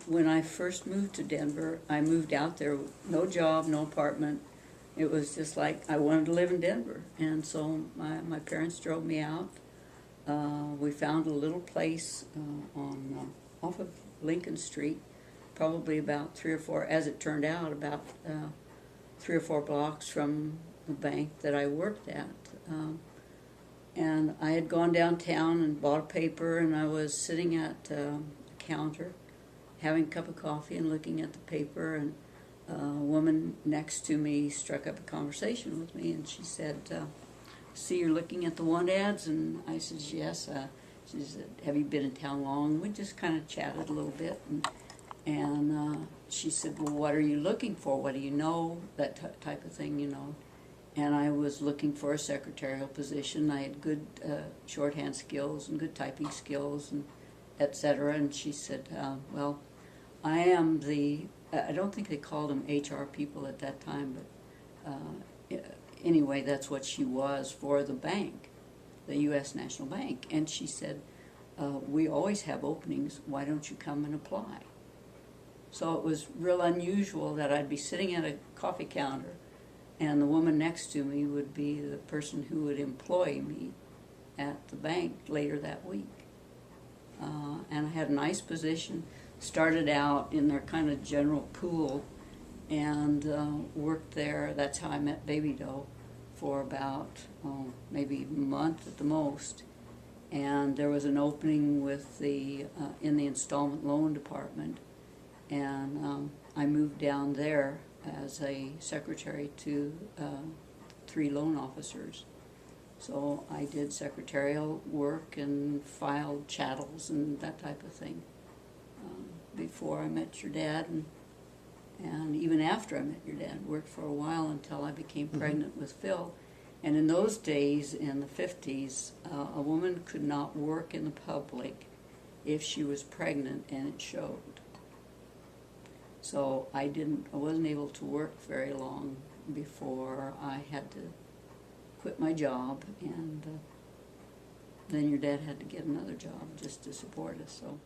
When I first moved to Denver, I moved out there with no job, no apartment. It was just like I wanted to live in Denver. And so my parents drove me out. We found a little place off of Lincoln Street, probably about 3 or 4, as it turned out, about 3 or 4 blocks from the bank that I worked at. And I had gone downtown and bought a paper, and I was sitting at a counter having a cup of coffee and looking at the paper, and a woman next to me struck up a conversation with me, and she said, see, you're looking at the want ads? And I said, yes. She said, have you been in town long? We just kind of chatted a little bit, and she said, well, what are you looking for? What do you know? That type of thing, you know. And I was looking for a secretarial position. I had good shorthand skills and good typing skills, and etc. And she said, well, I am I don't think they called them HR people at that time, but anyway, that's what she was for the bank, the U.S. National Bank. And she said, we always have openings. Why don't you come and apply? So it was real unusual that I'd be sitting at a coffee counter and the woman next to me would be the person who would employ me at the bank later that week. And I had a nice position, started out in their kind of general pool, and worked there. That's how I met Baby Doe, for about maybe a month at the most. And there was an opening with in the installment loan department, and I moved down there as a secretary to 3 loan officers. So I did secretarial work and filed chattels and that type of thing before I met your dad, and even after I met your dad. Worked for a while until I became pregnant with Phil. And in those days, in the 50s, a woman could not work in the public if she was pregnant, and it showed. So I wasn't able to work very long before I had to quit my job, and then your dad had to get another job just to support us. So